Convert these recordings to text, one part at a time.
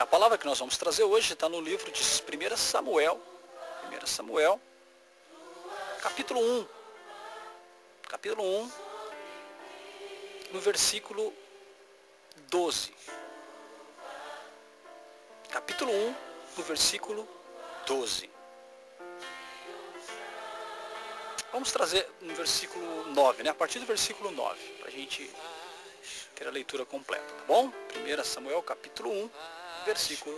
A palavra que nós vamos trazer hoje está no livro de 1 Samuel, capítulo 1. Capítulo 1, no versículo 12. Capítulo 1, no versículo 12. Vamos trazer no versículo 9, né? A partir do versículo 9, para a gente ter a leitura completa, tá bom? 1 Samuel, capítulo 1, versículo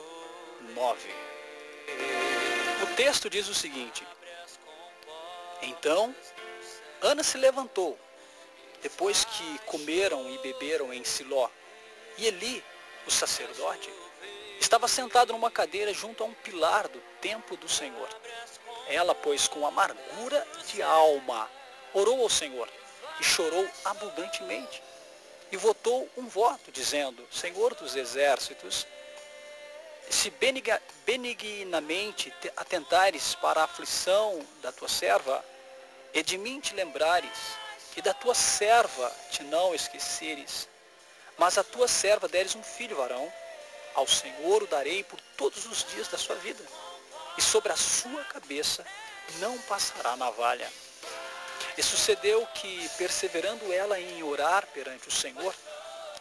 9. O texto diz o seguinte: Então, Ana se levantou, depois que comeram e beberam em Siló, e Eli, o sacerdote, estava sentado numa cadeira junto a um pilar do templo do Senhor. Ela, pois, com amargura de alma, orou ao Senhor e chorou abundantemente. E votou um voto, dizendo: Senhor dos exércitos, se benignamente atentares para a aflição da tua serva, e de mim te lembrares, e da tua serva te não esqueceres, mas a tua serva deres um filho varão, ao Senhor o darei por todos os dias da sua vida, e sobre a sua cabeça não passará navalha. E sucedeu que, perseverando ela em orar perante o Senhor,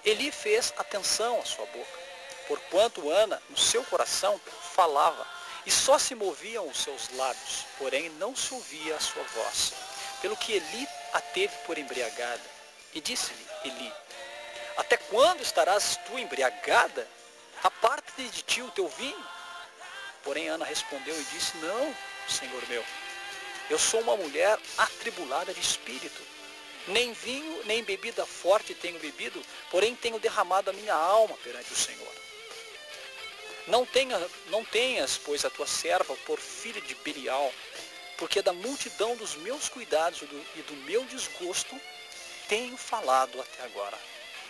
Eli fez atenção à sua boca, porquanto Ana, no seu coração, falava, e só se moviam os seus lábios, porém não se ouvia a sua voz. Pelo que Eli a teve por embriagada. E disse-lhe Eli: Até quando estarás tu embriagada? Aparta-te de ti o teu vinho. Porém Ana respondeu e disse: Não, Senhor meu, eu sou uma mulher atribulada de espírito. Nem vinho, nem bebida forte tenho bebido, porém tenho derramado a minha alma perante o Senhor. Não tenhas, pois, a tua serva por filha de Belial, porque da multidão dos meus cuidados e do meu desgosto tenho falado até agora.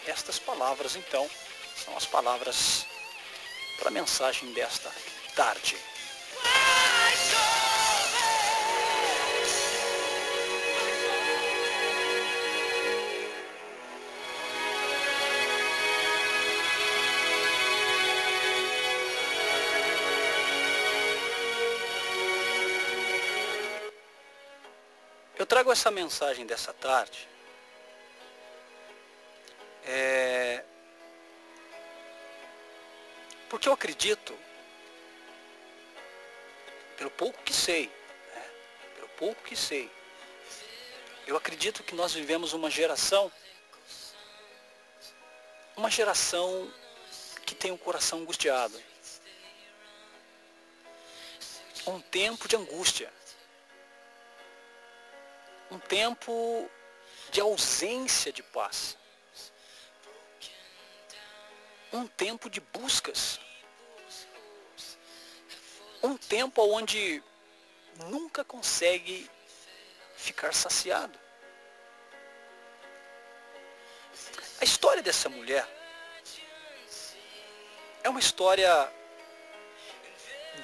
Estas palavras, então, são as palavras para a mensagem desta tarde. Eu trago essa mensagem dessa tarde porque eu acredito, pelo pouco que sei, eu acredito que nós vivemos uma geração que tem o coração angustiado, um tempo de angústia, um tempo de ausência de paz, um tempo de buscas, um tempo onde nunca consegue ficar saciado. A história dessa mulher é uma história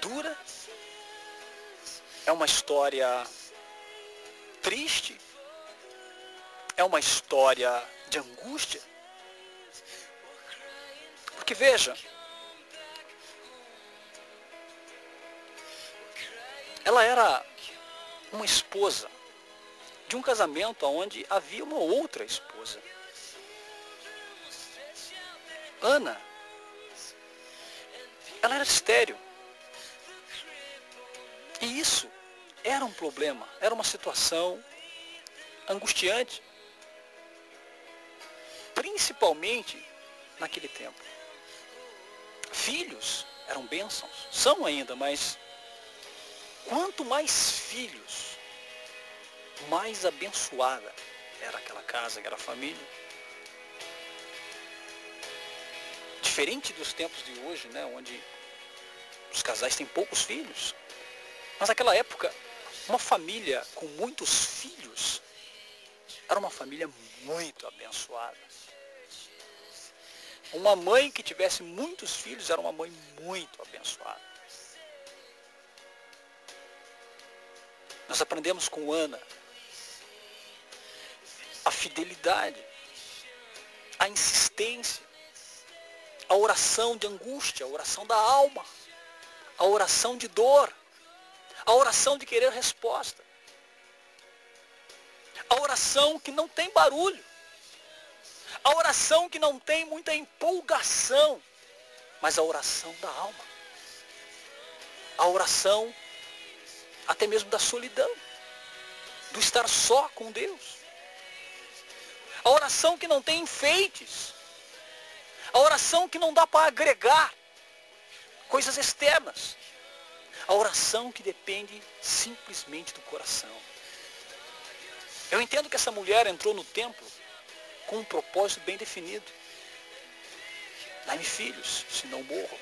dura, é uma história triste, é uma história de angústia. Porque veja, ela era uma esposa de um casamento onde havia uma outra esposa. Ana, ela era estéril. E isso era um problema, era uma situação angustiante, principalmente naquele tempo. Filhos eram bênçãos, são ainda, mas quanto mais filhos, mais abençoada era aquela casa, aquela família. Diferente dos tempos de hoje, né, onde os casais têm poucos filhos. Mas naquela época, uma família com muitos filhos era uma família muito abençoada. Uma mãe que tivesse muitos filhos era uma mãe muito abençoada. Nós aprendemos com Ana a fidelidade, a insistência, a oração de angústia, a oração da alma, a oração de dor, a oração de querer resposta, a oração que não tem barulho, a oração que não tem muita empolgação, mas a oração da alma, a oração até mesmo da solidão, do estar só com Deus, a oração que não tem enfeites, a oração que não dá para agregar coisas externas, a oração que depende simplesmente do coração. Eu entendo que essa mulher entrou no templo com um propósito bem definido. Dai-me filhos, senão morro.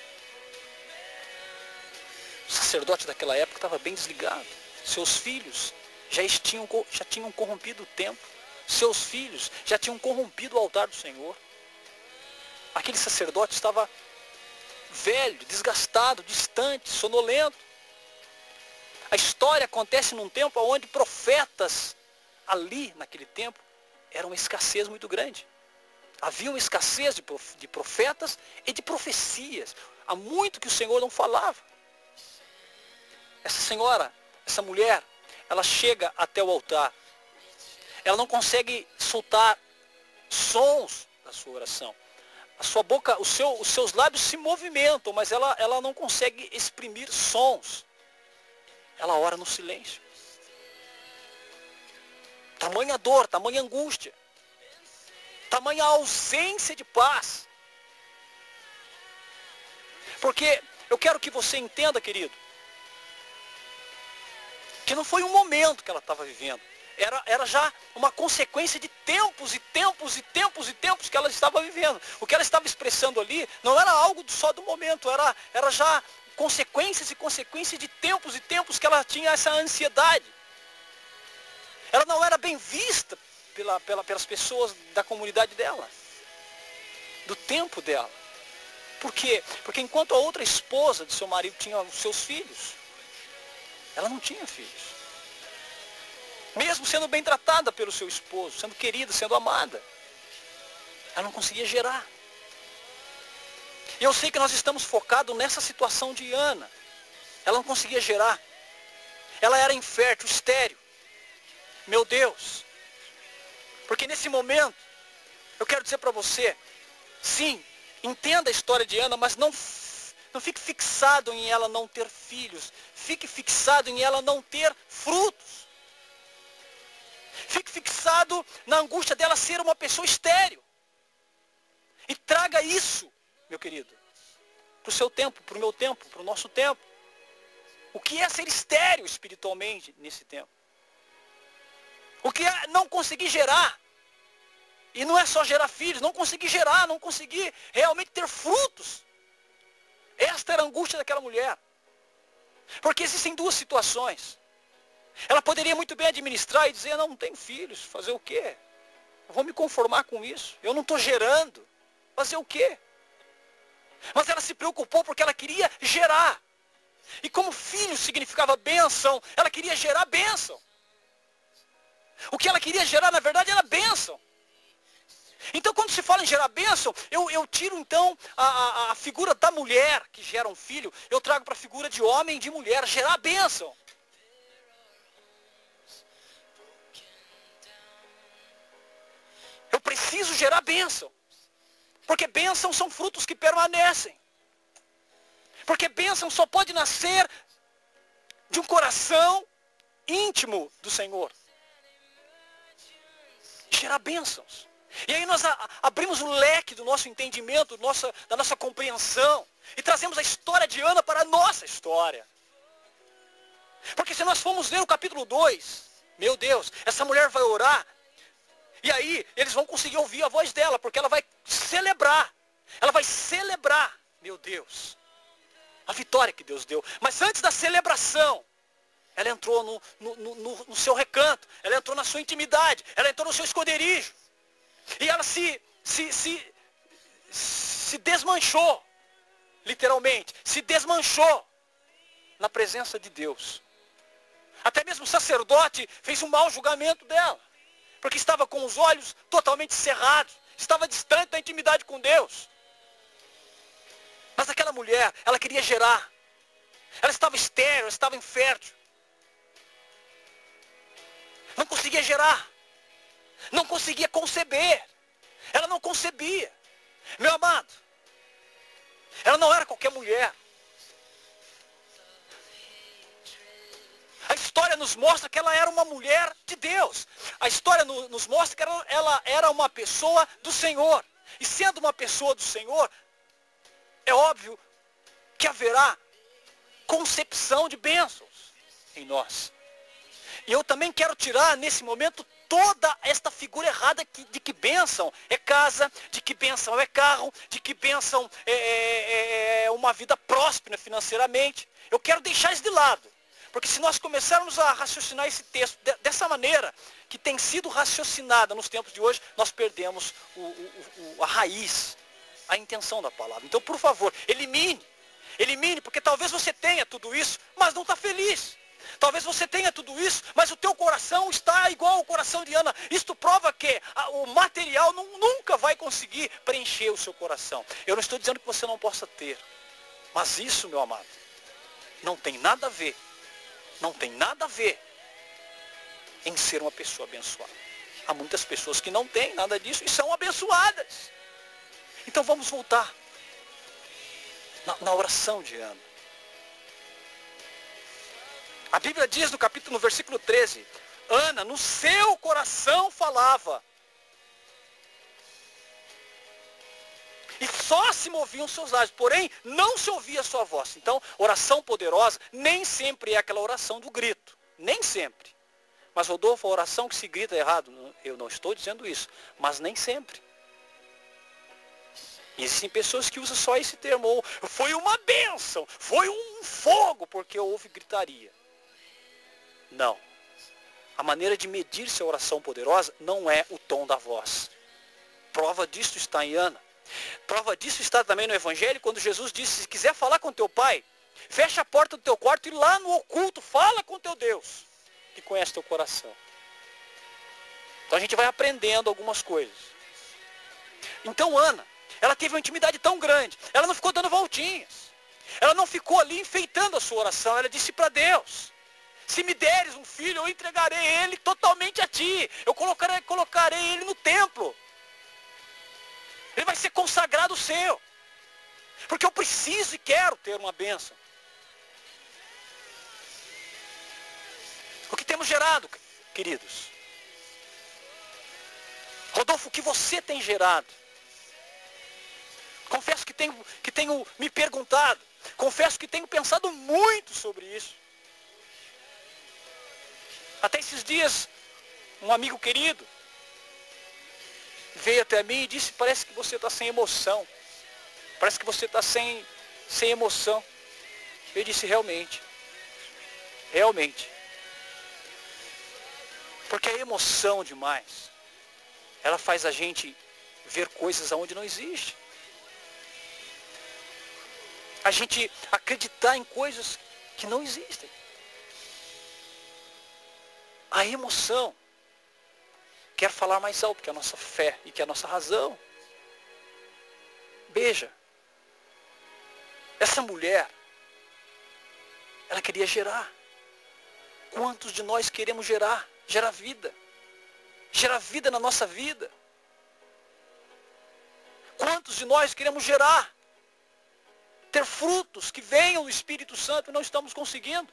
O sacerdote daquela época estava bem desligado. Seus filhos já tinham corrompido o templo. Seus filhos já tinham corrompido o altar do Senhor. Aquele sacerdote estava velho, desgastado, distante, sonolento. A história acontece num tempo onde profetas ali, naquele tempo, era uma escassez muito grande. Havia uma escassez de profetas e de profecias. Há muito que o Senhor não falava. Essa senhora, essa mulher, ela chega até o altar. Ela não consegue soltar sons da sua oração. A sua boca, os seus lábios se movimentam, mas ela não consegue exprimir sons. Ela ora no silêncio. Tamanha dor, tamanha angústia, tamanha ausência de paz. Porque eu quero que você entenda, querido, que não foi um momento que ela estava vivendo. Era já uma consequência de tempos e tempos e tempos e tempos que ela estava vivendo. O que ela estava expressando ali não era algo só do momento, era já consequências e consequências de tempos e tempos que ela tinha essa ansiedade. Ela não era bem vista pelas pessoas da comunidade dela, do tempo dela. Por quê? Porque enquanto a outra esposa de seu marido tinha os seus filhos, ela não tinha filhos. Mesmo sendo bem tratada pelo seu esposo, sendo querida, sendo amada, ela não conseguia gerar. E eu sei que nós estamos focados nessa situação de Ana. Ela não conseguia gerar. Ela era infértil, estéril. Meu Deus. Porque nesse momento, eu quero dizer para você, sim, entenda a história de Ana, mas não fique fixado em ela não ter filhos. Fique fixado em ela não ter frutos. Fique fixado na angústia dela ser uma pessoa estéril. E traga isso, meu querido, para o seu tempo, para o meu tempo, para o nosso tempo. O que é ser estéril espiritualmente nesse tempo? O que é não conseguir gerar? E não é só gerar filhos, não conseguir gerar, não conseguir realmente ter frutos. Esta era a angústia daquela mulher. Porque existem duas situações. Ela poderia muito bem administrar e dizer, não tenho filhos, fazer o quê? Eu vou me conformar com isso. Eu não estou gerando. Fazer o quê? Mas ela se preocupou porque ela queria gerar. E como filho significava bênção, ela queria gerar bênção. O que ela queria gerar, na verdade, era bênção. Então, quando se fala em gerar bênção, eu tiro, então, a figura da mulher que gera um filho, eu trago para a figura de homem e de mulher, gerar bênção. Eu preciso gerar bênção. Porque bênção são frutos que permanecem. Porque bênção só pode nascer de um coração íntimo do Senhor. Gerar bênçãos. E aí nós abrimos o leque do nosso entendimento, da nossa compreensão. E trazemos a história de Ana para a nossa história. Porque se nós formos ler o capítulo 2, meu Deus, essa mulher vai orar. E aí eles vão conseguir ouvir a voz dela, porque ela vai celebrar. Ela vai celebrar, meu Deus, a vitória que Deus deu. Mas antes da celebração, ela entrou no seu recanto, ela entrou na sua intimidade, ela entrou no seu esconderijo. E ela se desmanchou, literalmente, se desmanchou na presença de Deus. Até mesmo o sacerdote fez um mau julgamento dela, porque estava com os olhos totalmente cerrados, estava distante da intimidade com Deus. Mas aquela mulher, ela queria gerar. Ela estava estéril, ela estava infértil. Não conseguia gerar. Não conseguia conceber. Ela não concebia. Meu amado, ela não era qualquer mulher. A história nos mostra que ela era uma mulher de Deus. A história nos mostra que ela era uma pessoa do Senhor. E sendo uma pessoa do Senhor, é óbvio que haverá concepção de bênçãos em nós. E eu também quero tirar nesse momento toda esta figura errada de que bênção é casa, de que bênção é carro, de que bênção é uma vida próspera financeiramente. Eu quero deixar isso de lado. Porque se nós começarmos a raciocinar esse texto dessa maneira, que tem sido raciocinada nos tempos de hoje, nós perdemos a raiz, a intenção da palavra. Então, por favor, elimine. Elimine, porque talvez você tenha tudo isso, mas não está feliz. Talvez você tenha tudo isso, mas o teu coração está igual ao coração de Ana. Isto prova que o material nunca vai conseguir preencher o seu coração. Eu não estou dizendo que você não possa ter. Mas isso, meu amado, não tem nada a ver. Não tem nada a ver em ser uma pessoa abençoada. Há muitas pessoas que não têm nada disso e são abençoadas. Então vamos voltar na oração de Ana. A Bíblia diz no versículo 13, Ana no seu coração falava. E só se moviam seus lábios, porém não se ouvia a sua voz. Então, oração poderosa nem sempre é aquela oração do grito. Nem sempre. Mas, Rodolfo, a oração que se grita é errado. Eu não estou dizendo isso, mas nem sempre. E existem pessoas que usam só esse termo. Ou, foi uma bênção, foi um fogo, porque houve gritaria. Não. A maneira de medir se a oração poderosa não é o tom da voz. Prova disso está em Ana. Prova disso está também no Evangelho, quando Jesus disse, se quiser falar com teu pai, fecha a porta do teu quarto e lá no oculto fala com teu Deus, que conhece teu coração. Então a gente vai aprendendo algumas coisas. Então Ana, ela teve uma intimidade tão grande, ela não ficou dando voltinhas. Ela não ficou ali enfeitando a sua oração, ela disse para Deus, se me deres um filho, eu entregarei ele totalmente a ti, eu colocarei ele no templo. Ele vai ser consagrado seu. Porque eu preciso e quero ter uma bênção. O que temos gerado, queridos? Rodolfo, o que você tem gerado? Confesso que tenho me perguntado. Confesso que tenho pensado muito sobre isso. Até esses dias, um amigo querido veio até mim e disse, parece que você está sem emoção. Parece que você está sem emoção. Eu disse, realmente. Realmente. Porque a emoção demais, ela faz a gente ver coisas aonde não existe. A gente acreditar em coisas que não existem. A emoção quer falar mais alto que a nossa fé e que a nossa razão. Veja, essa mulher, ela queria gerar. Quantos de nós queremos gerar? Gerar vida. Gerar vida na nossa vida. Quantos de nós queremos gerar? Ter frutos que venham do Espírito Santo e não estamos conseguindo.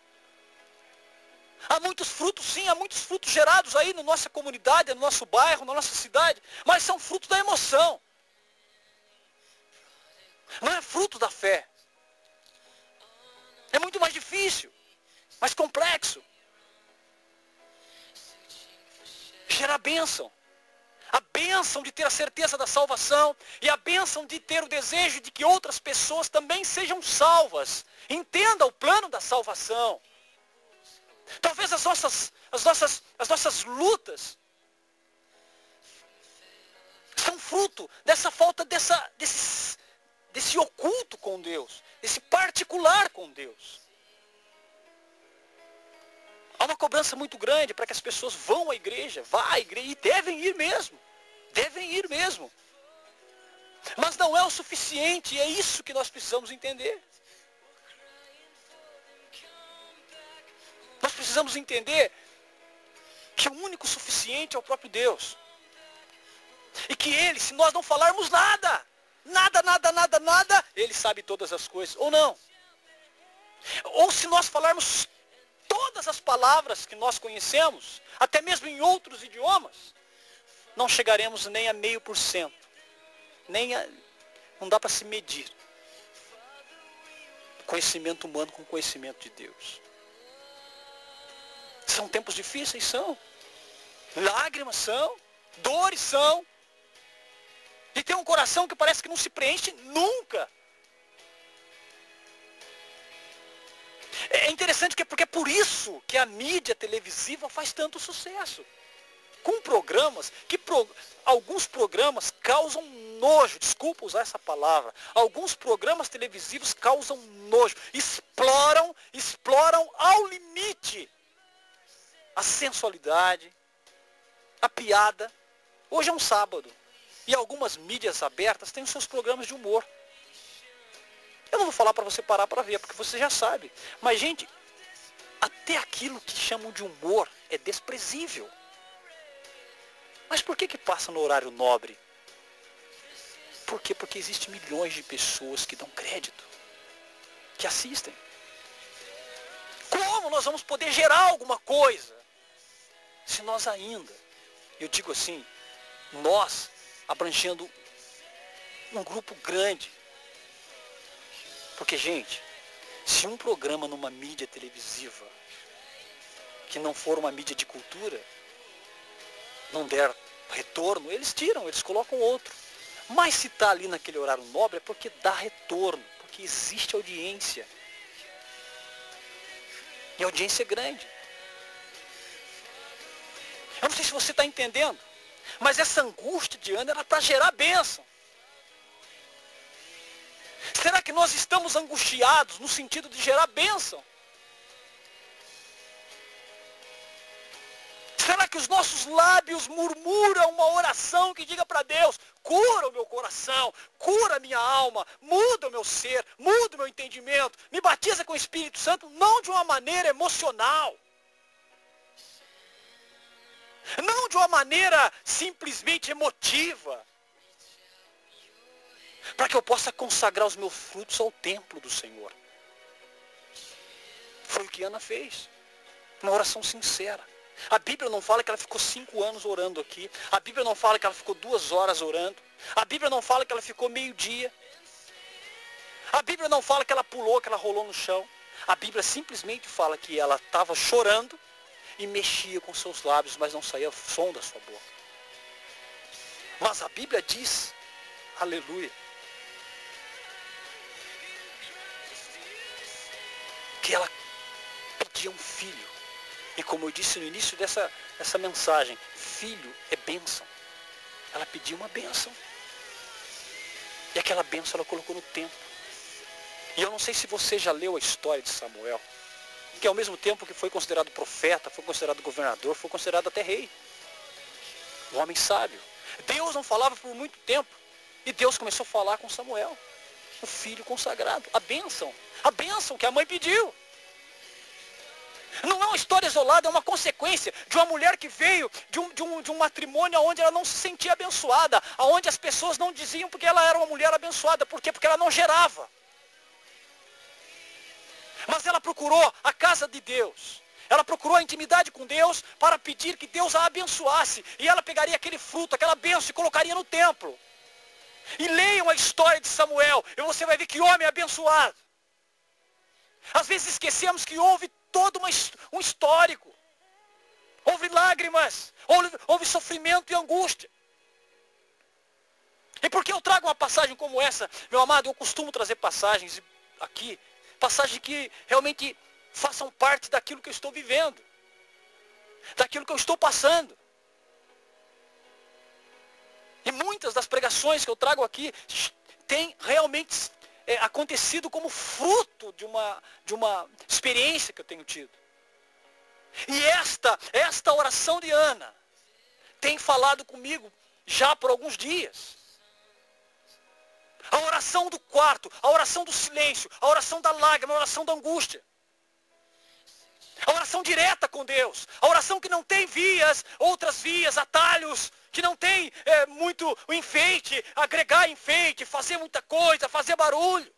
Há muitos frutos, sim, há muitos frutos gerados aí na nossa comunidade, no nosso bairro, na nossa cidade, mas são frutos da emoção. Não é fruto da fé. É muito mais difícil, mais complexo. Gerar bênção. A bênção de ter a certeza da salvação e a bênção de ter o desejo de que outras pessoas também sejam salvas. Entenda o plano da salvação. Talvez as nossas lutas são fruto dessa falta desse oculto com Deus, desse particular com Deus. Há uma cobrança muito grande para que as pessoas vão à igreja, e devem ir mesmo. Devem ir mesmo. Mas Mas não é o suficiente, e é isso que nós precisamos entender. Nós precisamos entender que o único suficiente é o próprio Deus. E que Ele, se nós não falarmos nada, Ele sabe todas as coisas, ou não. Ou se nós falarmos todas as palavras que nós conhecemos, até mesmo em outros idiomas, não chegaremos nem a 0,5%. Não dá para se medir conhecimento humano com conhecimento de Deus. São tempos difíceis, são. Lágrimas são. Dores são. E tem um coração que parece que não se preenche nunca. É interessante porque é por isso que a mídia televisiva faz tanto sucesso. Com programas que alguns programas causam nojo, desculpa usar essa palavra. Alguns programas televisivos causam nojo, exploram ao limite a sensualidade, a piada. Hoje é um sábado e algumas mídias abertas têm os seus programas de humor. Eu não vou falar para você parar para ver, porque você já sabe. Mas, gente, até aquilo que chamam de humor é desprezível. Mas por que passa no horário nobre? Por quê? Porque existem milhões de pessoas que dão crédito, que assistem. Como nós vamos poder gerar alguma coisa se nós ainda, eu digo assim, nós abrangendo um grupo grande? Porque, gente, se um programa numa mídia televisiva, que não for uma mídia de cultura, não der retorno, eles tiram, eles colocam outro. Mas se está ali naquele horário nobre é porque dá retorno, porque existe audiência. E a audiência é grande. Eu não sei se você está entendendo, mas essa angústia de Ana era para gerar bênção. Será que nós estamos angustiados no sentido de gerar bênção? Será que os nossos lábios murmuram uma oração que diga para Deus: cura o meu coração, cura a minha alma, muda o meu ser, muda o meu entendimento, me batiza com o Espírito Santo, não de uma maneira emocional, não de uma maneira simplesmente emotiva, para que eu possa consagrar os meus frutos ao templo do Senhor. Foi o que Ana fez, uma oração sincera. A Bíblia não fala que ela ficou 5 anos orando aqui. A Bíblia não fala que ela ficou 2 horas orando. A Bíblia não fala que ela ficou meio-dia. A Bíblia não fala que ela pulou, que ela rolou no chão. A Bíblia simplesmente fala que ela estava chorando e mexia com seus lábios, mas não saía som da sua boca. Mas a Bíblia diz, aleluia, que ela pedia um filho. E como eu disse no início dessa mensagem, filho é bênção. Ela pediu uma bênção. E aquela bênção ela colocou no templo. E eu não sei se você já leu a história de Samuel, que ao mesmo tempo que foi considerado profeta, foi considerado governador, foi considerado até rei. Um homem sábio. Deus não falava por muito tempo. E Deus começou a falar com Samuel, o filho consagrado. A bênção que a mãe pediu. Não é uma história isolada, é uma consequência de uma mulher que veio de um matrimônio onde ela não se sentia abençoada, onde as pessoas não diziam porque ela era uma mulher abençoada. Por quê? Porque ela não gerava. Mas ela procurou a casa de Deus. Ela procurou a intimidade com Deus para pedir que Deus a abençoasse. E ela pegaria aquele fruto, aquela bênção e colocaria no templo. E leiam a história de Samuel e você vai ver que homem abençoado. Às vezes esquecemos que houve todo um histórico. Houve lágrimas, houve sofrimento e angústia. E por que eu trago uma passagem como essa? Meu amado, eu costumo trazer passagens aqui, passagens que realmente façam parte daquilo que eu estou vivendo, daquilo que eu estou passando. E muitas das pregações que eu trago aqui têm realmente acontecido como fruto de uma experiência que eu tenho tido. E esta oração de Ana tem falado comigo já por alguns dias. A oração do quarto, a oração do silêncio, a oração da lágrima, a oração da angústia. A oração direta com Deus. A oração que não tem vias, outras vias, atalhos, que não tem muito enfeite, agregar enfeite, fazer muita coisa, fazer barulho.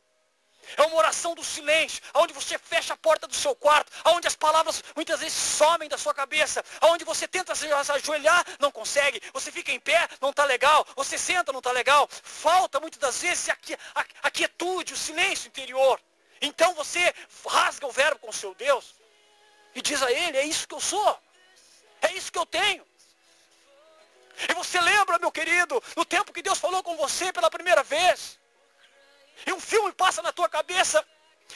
É uma oração do silêncio, onde você fecha a porta do seu quarto, onde as palavras muitas vezes somem da sua cabeça, onde você tenta se ajoelhar, não consegue, você fica em pé, não está legal, você senta, não está legal. Falta muitas das vezes a quietude, o silêncio interior. Então você rasga o verbo com o seu Deus e diz a Ele, é isso que eu sou, é isso que eu tenho. E você lembra, meu querido, no tempo que Deus falou com você pela primeira vez, e um filme passa na tua cabeça,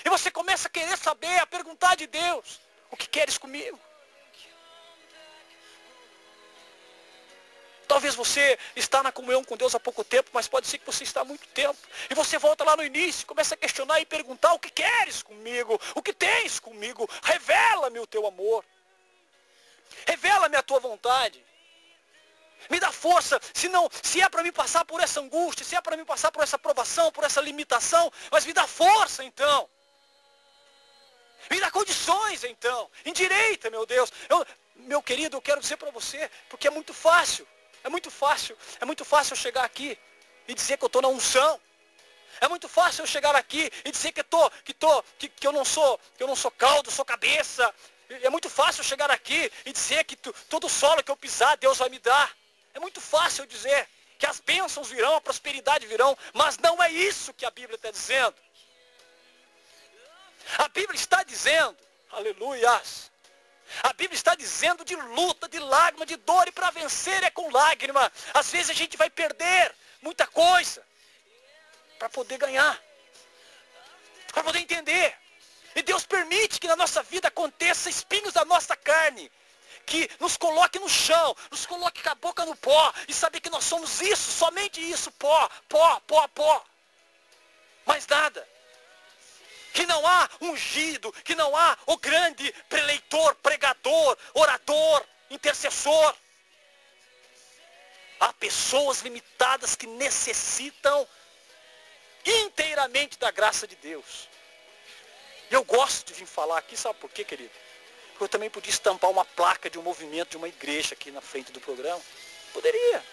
e você começa a querer saber, a perguntar de Deus, o que queres comigo? Talvez você está na comunhão com Deus há pouco tempo, mas pode ser que você está há muito tempo. E você volta lá no início, começa a questionar e perguntar, o que queres comigo? O que tens comigo? Revela-me o teu amor. Revela-me a tua vontade. Me dá força, se é para me passar por essa angústia, se é para me passar por essa provação, por essa limitação, mas me dá força então. Me dá condições então. Endireita, meu Deus. Meu querido, eu quero dizer para você, porque é muito fácil eu chegar aqui e dizer que eu estou na unção. É muito fácil eu chegar aqui e dizer que eu não sou caldo, sou cabeça. É muito fácil eu chegar aqui e dizer que todo solo que eu pisar, Deus vai me dar. É muito fácil eu dizer que as bênçãos virão, a prosperidade virão, mas não é isso que a Bíblia está dizendo. A Bíblia está dizendo, aleluias, a Bíblia está dizendo de luta, de lágrima, de dor, e para vencer é com lágrima. Às vezes a gente vai perder muita coisa para poder ganhar, para poder entender. E Deus permite que na nossa vida aconteça espinhos da nossa carne, que nos coloque no chão, nos coloque com a boca no pó, e saber que nós somos isso, somente isso, pó, pó, pó, pó. Mais nada. Que não há ungido, que não há o grande preleitor, pregador, orador, intercessor. Há pessoas limitadas que necessitam inteiramente da graça de Deus. E eu gosto de vir falar aqui, sabe por quê, querido? Porque eu também podia estampar uma placa de um movimento, de uma igreja aqui na frente do programa. Poderia.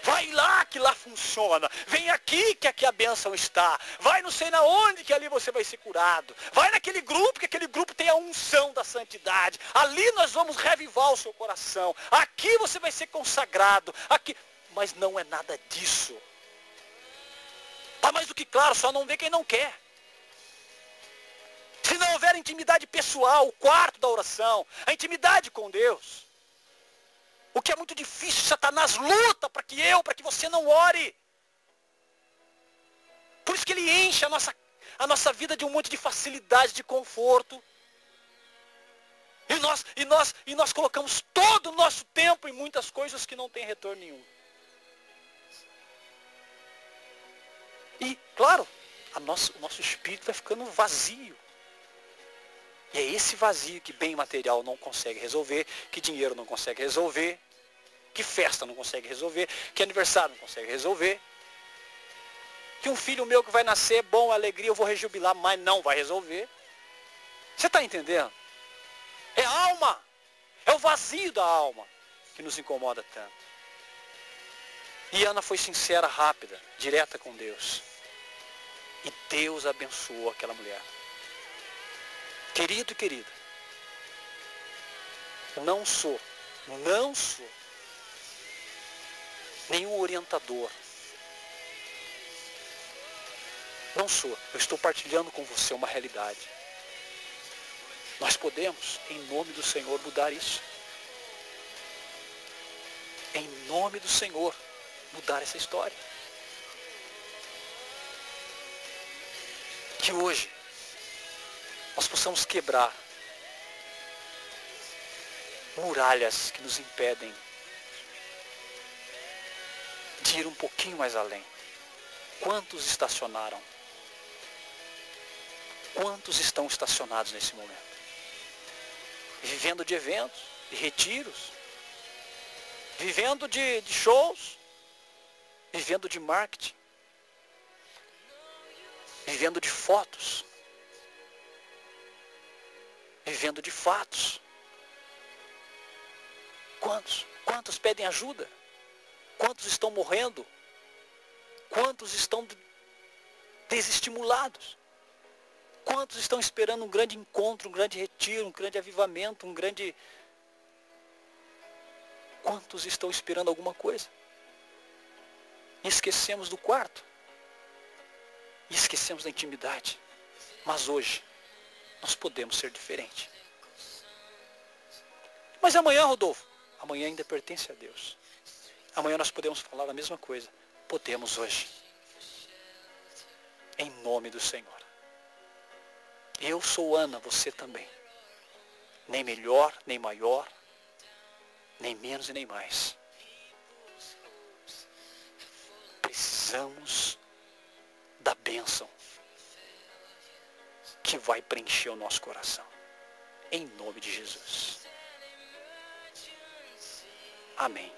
Vai lá que lá funciona. Vem aqui que aqui a bênção está. Vai não sei na onde que ali você vai ser curado. Vai naquele grupo que aquele grupo tem a unção da santidade. Ali nós vamos revivar o seu coração. Aqui você vai ser consagrado. Aqui. Mas não é nada disso. Está mais do que claro, só não vê quem não quer. Se não houver intimidade pessoal, o quarto da oração, a intimidade com Deus, o que é muito difícil, Satanás luta para que você não ore. Por isso que ele enche a nossa vida de um monte de facilidade, de conforto. E nós colocamos todo o nosso tempo em muitas coisas que não tem retorno nenhum. E, claro, o nosso espírito vai ficando vazio. E é esse vazio que bem material não consegue resolver, que dinheiro não consegue resolver, que festa não consegue resolver, que aniversário não consegue resolver, que um filho meu que vai nascer, bom, alegria, eu vou rejubilar, mas não vai resolver. Você está entendendo? É a alma, é o vazio da alma que nos incomoda tanto. E Ana foi sincera, rápida, direta com Deus. E Deus abençoou aquela mulher. Querido e querida, não sou nenhum orientador. Não sou. Eu estou partilhando com você uma realidade. Nós podemos, em nome do Senhor, mudar isso. Em nome do Senhor, mudar essa história. Que hoje nós possamos quebrar muralhas que nos impedem de ir um pouquinho mais além. Quantos estacionaram? Quantos estão estacionados nesse momento? Vivendo de eventos, de retiros, vivendo de shows, vivendo de marketing, vivendo de fotos, vivendo de fatos. Quantos pedem ajuda? Quantos estão morrendo? Quantos estão desestimulados? Quantos estão esperando um grande encontro, um grande retiro, um grande avivamento, Quantos estão esperando alguma coisa? E esquecemos do quarto. E esquecemos da intimidade. Mas hoje, nós podemos ser diferentes. Mas amanhã, Rodolfo, amanhã ainda pertence a Deus. Amanhã nós podemos falar a mesma coisa. Podemos hoje. Em nome do Senhor. Eu sou Ana, você também. Nem melhor, nem maior, nem menos e nem mais. Precisamos da bênção que vai preencher o nosso coração. Em nome de Jesus. Amém.